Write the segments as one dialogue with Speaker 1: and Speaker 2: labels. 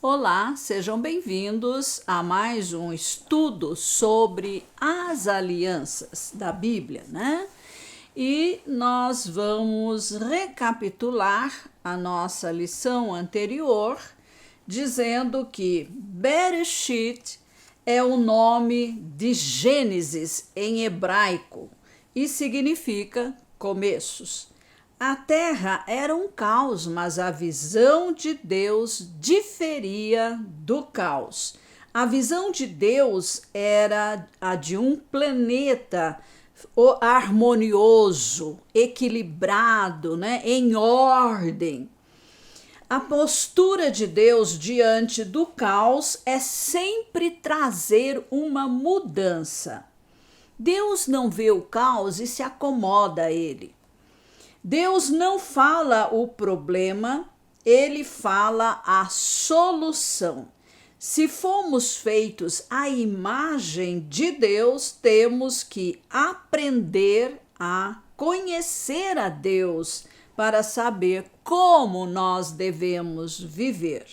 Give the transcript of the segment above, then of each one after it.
Speaker 1: Olá, sejam bem-vindos a mais um estudo sobre as alianças da Bíblia, né? E nós vamos recapitular a nossa lição anterior, dizendo que Bereshit é o nome de Gênesis em hebraico e significa começos. A terra era um caos, mas a visão de Deus diferia do caos. A visão de Deus era a de um planeta harmonioso, equilibrado, né, em ordem. A postura de Deus diante do caos é sempre trazer uma mudança. Deus não vê o caos e se acomoda a ele. Deus não fala o problema, ele fala a solução. Se fomos feitos à imagem de Deus, temos que aprender a conhecer a Deus para saber como nós devemos viver.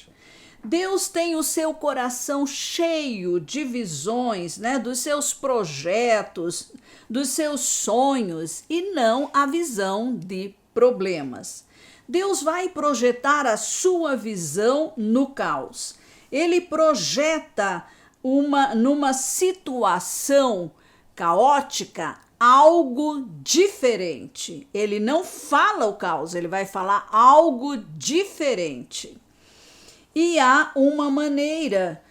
Speaker 1: Deus tem o seu coração cheio de visões, né, dos seus projetos, dos seus sonhos e não a visão de problemas. Deus vai projetar a sua visão no caos. Ele projeta numa situação caótica algo diferente. Ele não fala o caos, ele vai falar algo diferente. E há uma maneira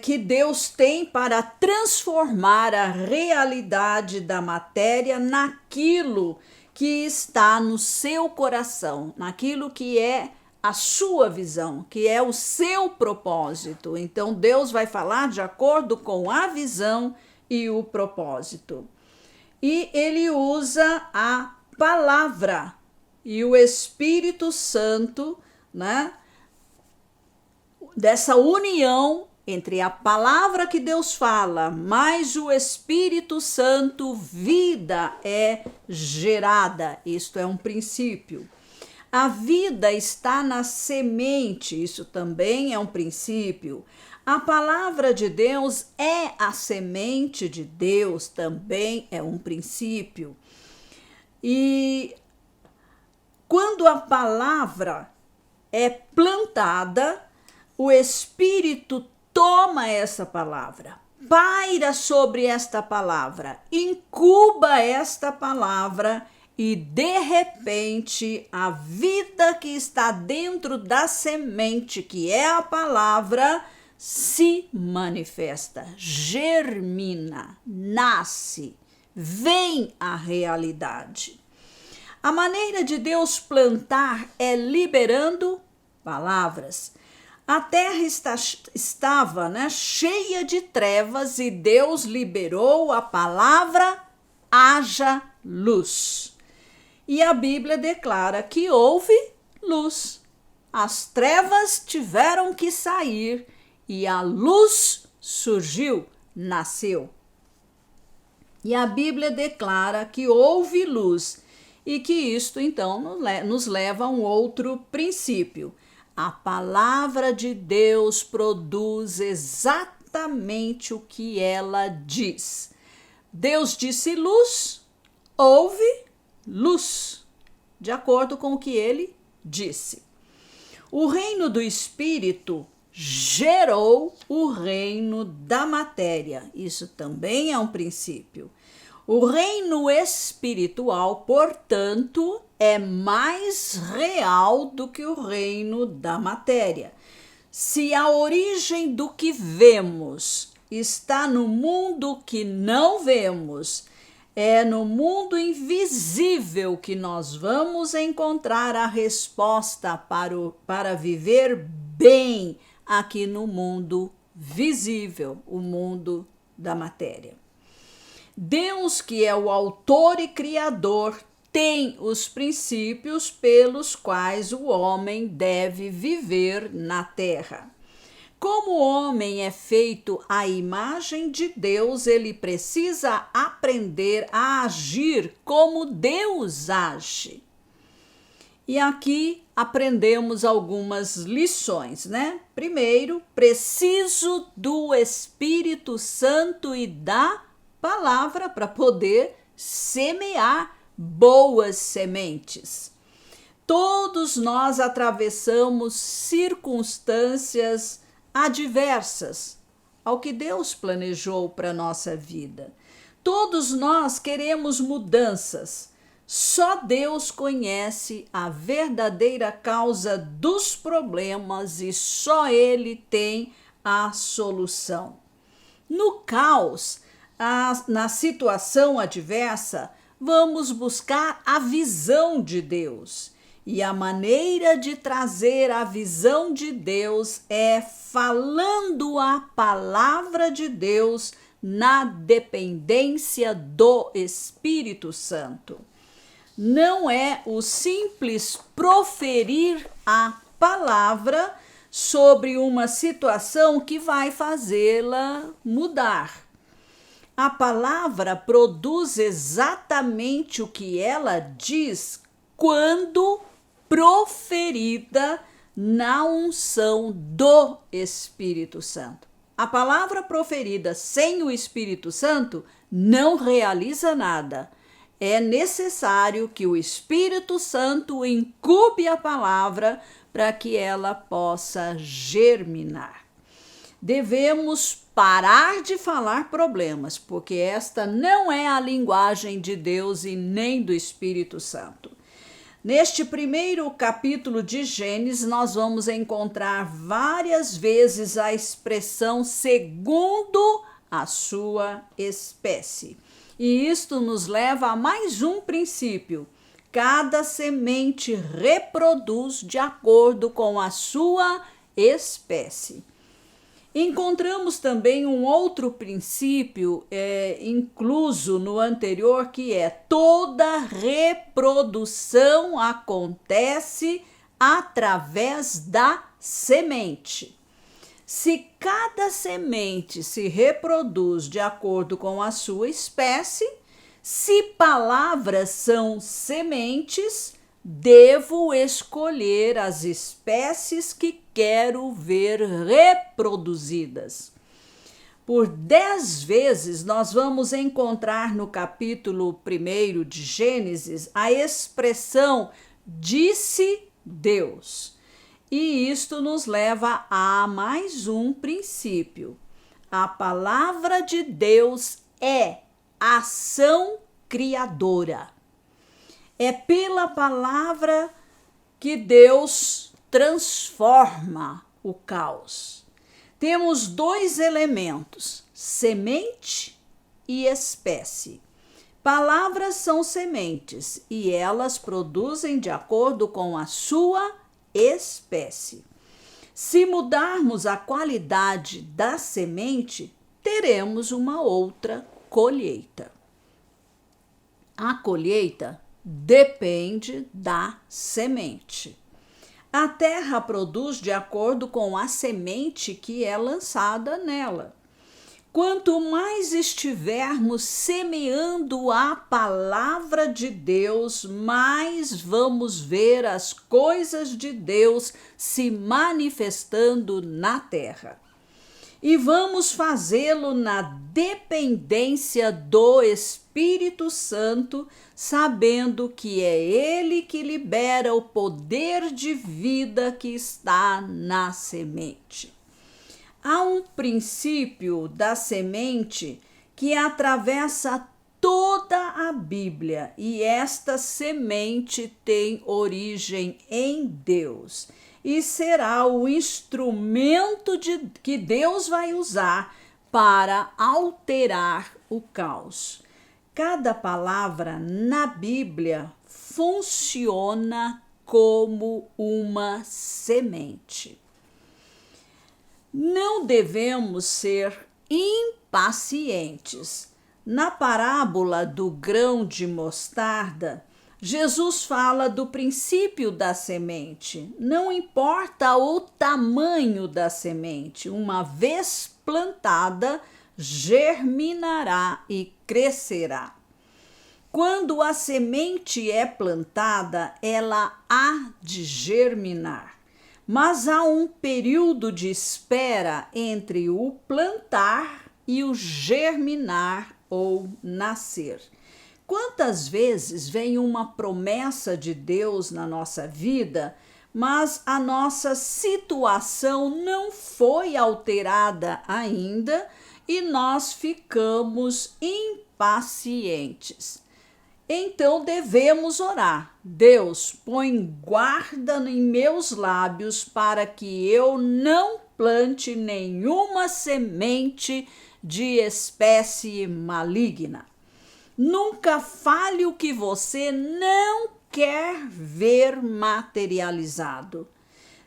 Speaker 1: que Deus tem para transformar a realidade da matéria naquilo que está no seu coração, naquilo que é a sua visão, que é o seu propósito. Então Deus vai falar de acordo com a visão e o propósito. E ele usa a palavra e o Espírito Santo, né? Dessa união entre a palavra que Deus fala, mais o Espírito Santo, vida é gerada. Isto é um princípio. A vida está na semente, isso também é um princípio. A palavra de Deus é a semente de Deus, também é um princípio. E quando a palavra é plantada, o Espírito toma essa palavra, paira sobre esta palavra, incuba esta palavra e, de repente, a vida que está dentro da semente, que é a palavra, se manifesta, germina, nasce, vem à realidade. A maneira de Deus plantar é liberando palavras. A terra estava, né, cheia de trevas e Deus liberou a palavra haja luz. E a Bíblia declara que houve luz. As trevas tiveram que sair e a luz surgiu, nasceu. E a Bíblia declara que houve luz e que isto então nos leva a um outro princípio. A palavra de Deus produz exatamente o que ela diz. Deus disse luz, houve luz, de acordo com o que ele disse. O reino do Espírito gerou o reino da matéria. Isso também é um princípio. O reino espiritual, portanto, é mais real do que o reino da matéria. Se a origem do que vemos está no mundo que não vemos, é no mundo invisível que nós vamos encontrar a resposta para viver bem aqui no mundo visível, o mundo da matéria. Deus, que é o autor e criador, tem os princípios pelos quais o homem deve viver na terra. Como o homem é feito à imagem de Deus, ele precisa aprender a agir como Deus age. E aqui aprendemos algumas lições, né? Primeiro, preciso do Espírito Santo e da palavra para poder semear boas sementes. Todos nós atravessamos circunstâncias adversas ao que Deus planejou para a nossa vida. Todos nós queremos mudanças. Só Deus conhece a verdadeira causa dos problemas e só Ele tem a solução. No caos, na situação adversa, vamos buscar a visão de Deus. E a maneira de trazer a visão de Deus é falando a palavra de Deus na dependência do Espírito Santo. Não é o simples proferir a palavra sobre uma situação que vai fazê-la mudar. A palavra produz exatamente o que ela diz quando proferida na unção do Espírito Santo. A palavra proferida sem o Espírito Santo não realiza nada. É necessário que o Espírito Santo incube a palavra para que ela possa germinar. Devemos parar de falar problemas, porque esta não é a linguagem de Deus e nem do Espírito Santo. Neste primeiro capítulo de Gênesis, nós vamos encontrar várias vezes a expressão segundo a sua espécie. E isto nos leva a mais um princípio. Cada semente reproduz de acordo com a sua espécie. Encontramos também um outro princípio incluso no anterior, que é toda reprodução acontece através da semente. Se cada semente se reproduz de acordo com a sua espécie, se palavras são sementes, devo escolher as espécies que quero ver reproduzidas. Por 10 vezes nós vamos encontrar no capítulo 1 de Gênesis a expressão disse Deus. E isto nos leva a mais um princípio. A palavra de Deus é ação criadora. É pela palavra que Deus transforma o caos. Temos dois elementos, semente e espécie. Palavras são sementes e elas produzem de acordo com a sua espécie. Se mudarmos a qualidade da semente, teremos uma outra colheita. A colheita depende da semente. A terra produz de acordo com a semente que é lançada nela. Quanto mais estivermos semeando a palavra de Deus, mais vamos ver as coisas de Deus se manifestando na terra. E vamos fazê-lo na dependência do Espírito Santo, sabendo que é Ele que libera o poder de vida que está na semente. Há um princípio da semente que atravessa toda a Bíblia, e esta semente tem origem em Deus e será o instrumento que Deus vai usar para alterar o caos. Cada palavra na Bíblia funciona como uma semente. Não devemos ser impacientes. Na parábola do grão de mostarda, Jesus fala do princípio da semente. Não importa o tamanho da semente, uma vez plantada, germinará e crescerá. Quando a semente é plantada, ela há de germinar, mas há um período de espera entre o plantar e o germinar ou nascer. Quantas vezes vem uma promessa de Deus na nossa vida, mas a nossa situação não foi alterada ainda e nós ficamos impacientes. Então devemos orar. Deus, põe guarda em meus lábios para que eu não plante nenhuma semente de espécie maligna. Nunca fale o que você não quer ver materializado.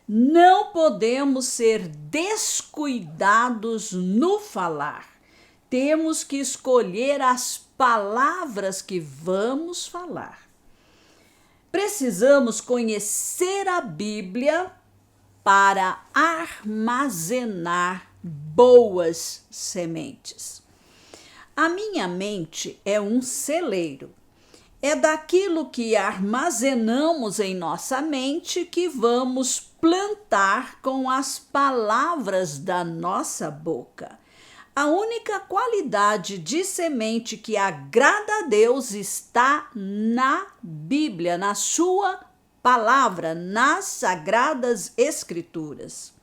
Speaker 1: Não podemos ser descuidados no falar. Temos que escolher as palavras que vamos falar. Precisamos conhecer a Bíblia para armazenar boas sementes. A minha mente é um celeiro. É daquilo que armazenamos em nossa mente que vamos plantar com as palavras da nossa boca. A única qualidade de semente que agrada a Deus está na Bíblia, na sua palavra, nas Sagradas Escrituras.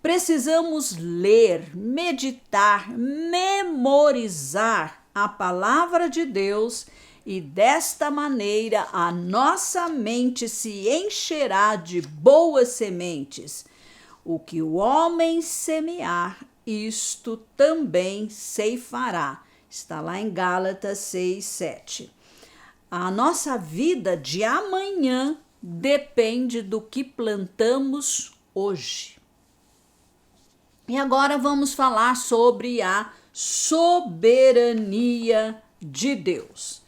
Speaker 1: Precisamos ler, meditar, memorizar a palavra de Deus e desta maneira a nossa mente se encherá de boas sementes. O que o homem semear, isto também ceifará. Está lá em Gálatas 6:7. A nossa vida de amanhã depende do que plantamos hoje. E agora vamos falar sobre a soberania de Deus.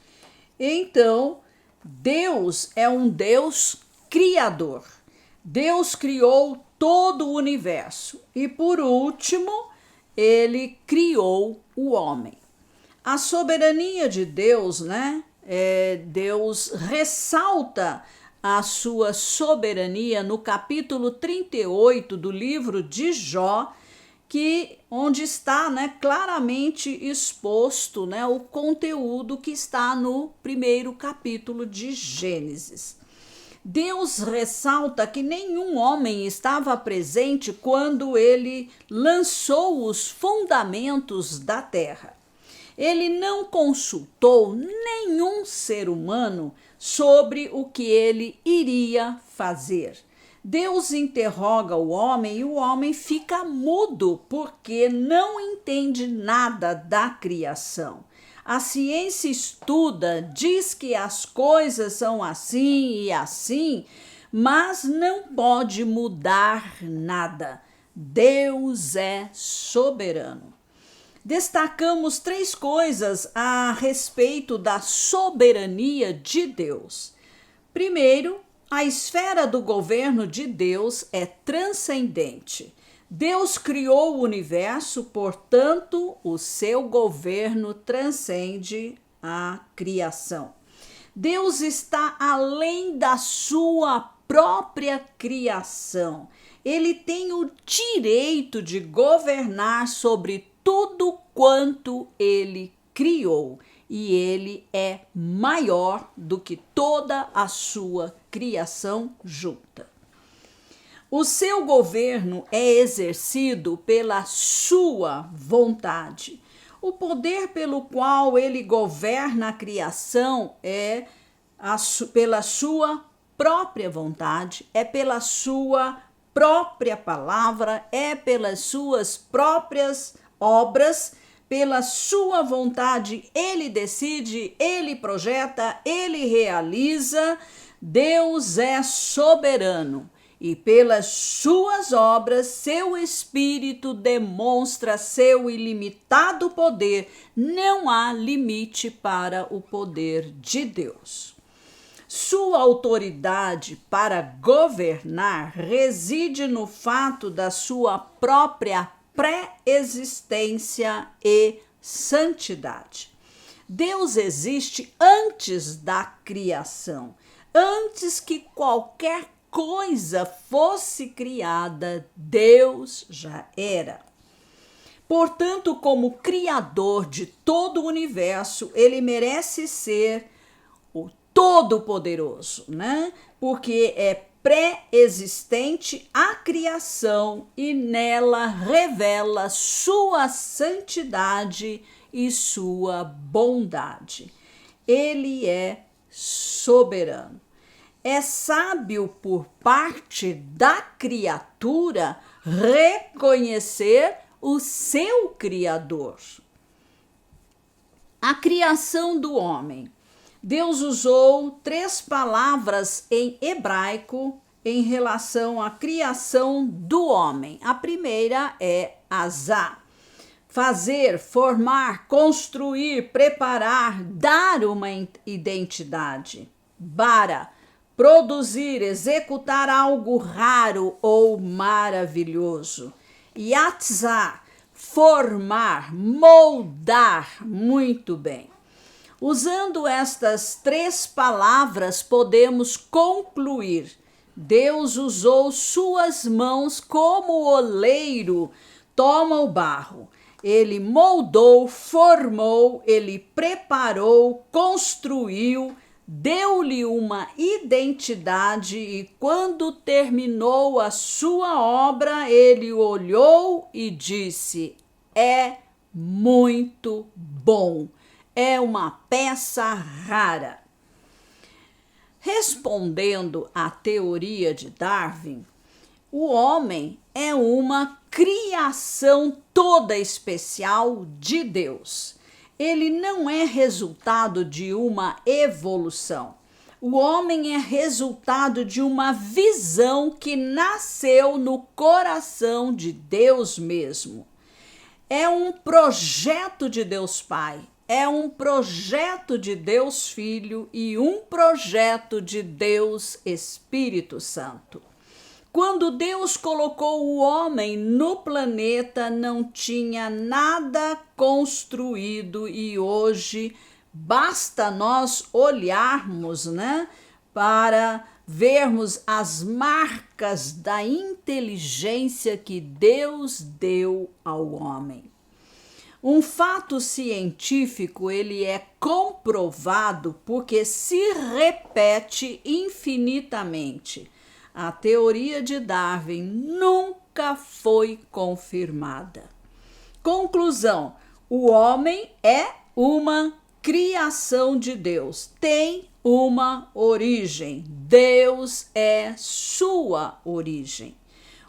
Speaker 1: Então, Deus é um Deus criador. Deus criou todo o universo e, por último, ele criou o homem. A soberania de Deus, Deus ressalta a sua soberania no capítulo 38 do livro de Jó, onde está claramente exposto o conteúdo que está no primeiro capítulo de Gênesis. Deus ressalta que nenhum homem estava presente quando ele lançou os fundamentos da terra. Ele não consultou nenhum ser humano sobre o que ele iria fazer. Deus interroga o homem e o homem fica mudo porque não entende nada da criação. A ciência estuda, diz que as coisas são assim e assim, mas não pode mudar nada. Deus é soberano. Destacamos 3 coisas a respeito da soberania de Deus. Primeiro, a esfera do governo de Deus é transcendente. Deus criou o universo, portanto, o seu governo transcende a criação. Deus está além da sua própria criação. Ele tem o direito de governar sobre tudo quanto ele criou. E ele é maior do que toda a sua criação junta. O seu governo é exercido pela sua vontade. O poder pelo qual ele governa a criação é pela sua própria vontade, é pela sua própria palavra, é pelas suas próprias obras. Pela sua vontade, ele decide, ele projeta, ele realiza. Deus é soberano e pelas suas obras, seu Espírito demonstra seu ilimitado poder. Não há limite para o poder de Deus. Sua autoridade para governar reside no fato da sua própria pré-existência e santidade. Deus existe antes da criação, antes que qualquer coisa fosse criada, Deus já era. Portanto, como Criador de todo o universo, ele merece ser o Todo-Poderoso, né? Porque é pré-existente à criação e nela revela sua santidade e sua bondade. Ele é soberano. É sábio por parte da criatura reconhecer o seu Criador. A criação do homem. Deus usou 3 palavras em hebraico em relação à criação do homem. A primeira é azá. Fazer, formar, construir, preparar, dar uma identidade. Bara, produzir, executar algo raro ou maravilhoso. Yatzá, formar, moldar. Muito bem. Usando estas 3 palavras, podemos concluir: Deus usou suas mãos como o oleiro toma o barro. Ele moldou, formou, ele preparou, construiu, deu-lhe uma identidade e quando terminou a sua obra, ele olhou e disse: é muito bom, é uma peça rara. Respondendo à teoria de Darwin, o homem é uma criação toda especial de Deus. Ele não é resultado de uma evolução. O homem é resultado de uma visão que nasceu no coração de Deus mesmo. É um projeto de Deus Pai, é um projeto de Deus Filho e um projeto de Deus Espírito Santo. Quando Deus colocou o homem no planeta, não tinha nada construído e hoje basta nós olharmos, né, para vermos as marcas da inteligência que Deus deu ao homem. Um fato científico, ele é comprovado porque se repete infinitamente. A teoria de Darwin nunca foi confirmada. Conclusão: o homem é uma criação de Deus, tem uma origem. Deus é sua origem.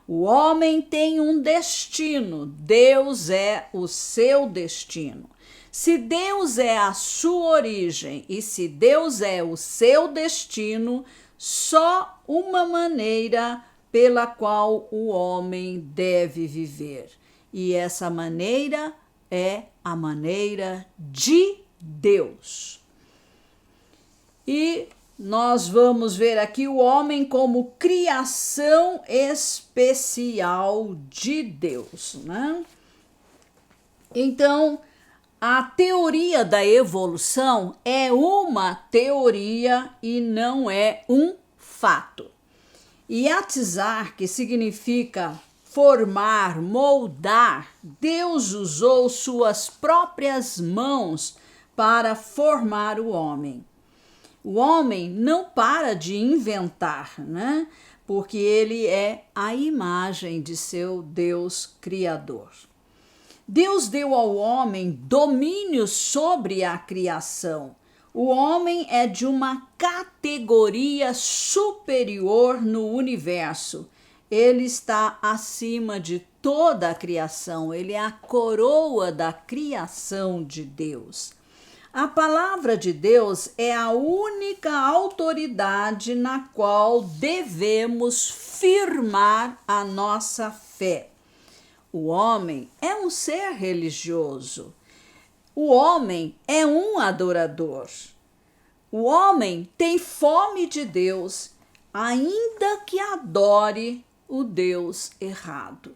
Speaker 1: O homem tem um destino, Deus é o seu destino. Se Deus é a sua origem e se Deus é o seu destino, só uma maneira pela qual o homem deve viver. E essa maneira é a maneira de Deus. E nós vamos ver aqui o homem como criação especial de Deus, né? Então, a teoria da evolução é uma teoria e não é um fato. Yatzar, que significa formar, moldar, Deus usou suas próprias mãos para formar o homem. O homem não para de inventar, né? Porque ele é a imagem de seu Deus Criador. Deus deu ao homem domínio sobre a criação. O homem é de uma categoria superior no universo. Ele está acima de toda a criação. Ele é a coroa da criação de Deus. A palavra de Deus é a única autoridade na qual devemos firmar a nossa fé. O homem é um ser religioso. O homem é um adorador. O homem tem fome de Deus, ainda que adore o Deus errado.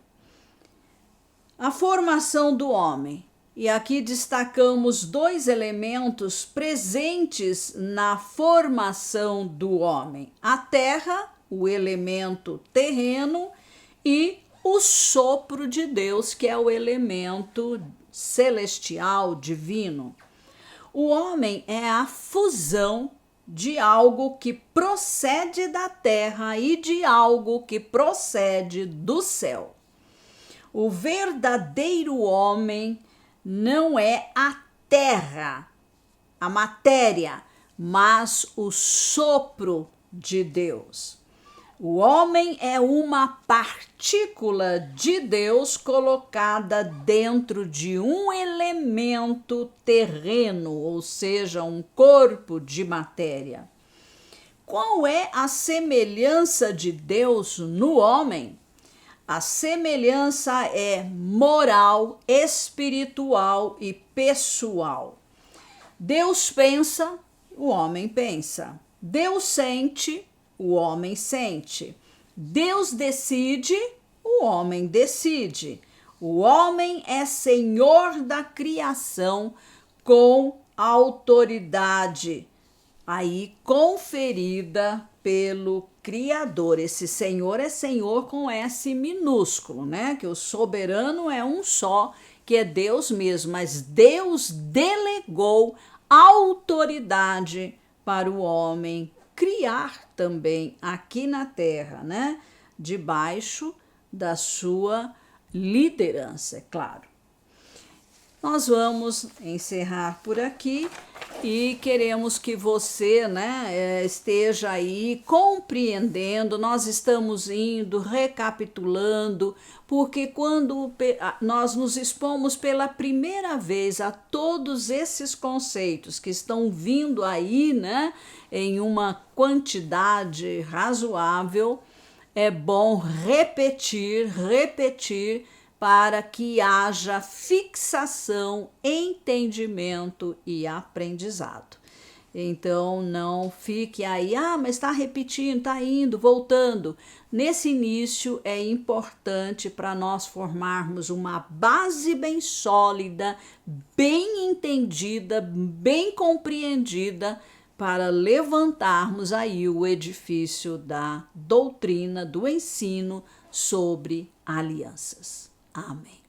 Speaker 1: A formação do homem. E aqui destacamos dois elementos presentes na formação do homem: a terra, o elemento terreno, e o sopro de Deus, que é o elemento celestial, divino. O homem é a fusão de algo que procede da terra e de algo que procede do céu. O verdadeiro homem não é a terra, a matéria, mas o sopro de Deus. O homem é uma partícula de Deus colocada dentro de um elemento terreno, ou seja, um corpo de matéria. Qual é a semelhança de Deus no homem? A semelhança é moral, espiritual e pessoal. Deus pensa, o homem pensa. Deus sente, o homem sente. Deus decide, o homem decide. O homem é senhor da criação com autoridade, aí conferida pelo Criador. Esse Senhor é Senhor com S minúsculo, né? Que o soberano é um só, que é Deus mesmo, mas Deus delegou autoridade para o homem criar também aqui na terra, né? Debaixo da sua liderança, é claro. Nós vamos encerrar por aqui e queremos que você, né, esteja aí compreendendo. Nós estamos indo, recapitulando, porque quando nós nos expomos pela primeira vez a todos esses conceitos que estão vindo aí, né, em uma quantidade razoável, é bom repetir, para que haja fixação, entendimento e aprendizado. Então, não fique aí, mas está repetindo, está indo, voltando. Nesse início é importante para nós formarmos uma base bem sólida, bem entendida, bem compreendida, para levantarmos aí o edifício da doutrina, do ensino sobre alianças. Amém.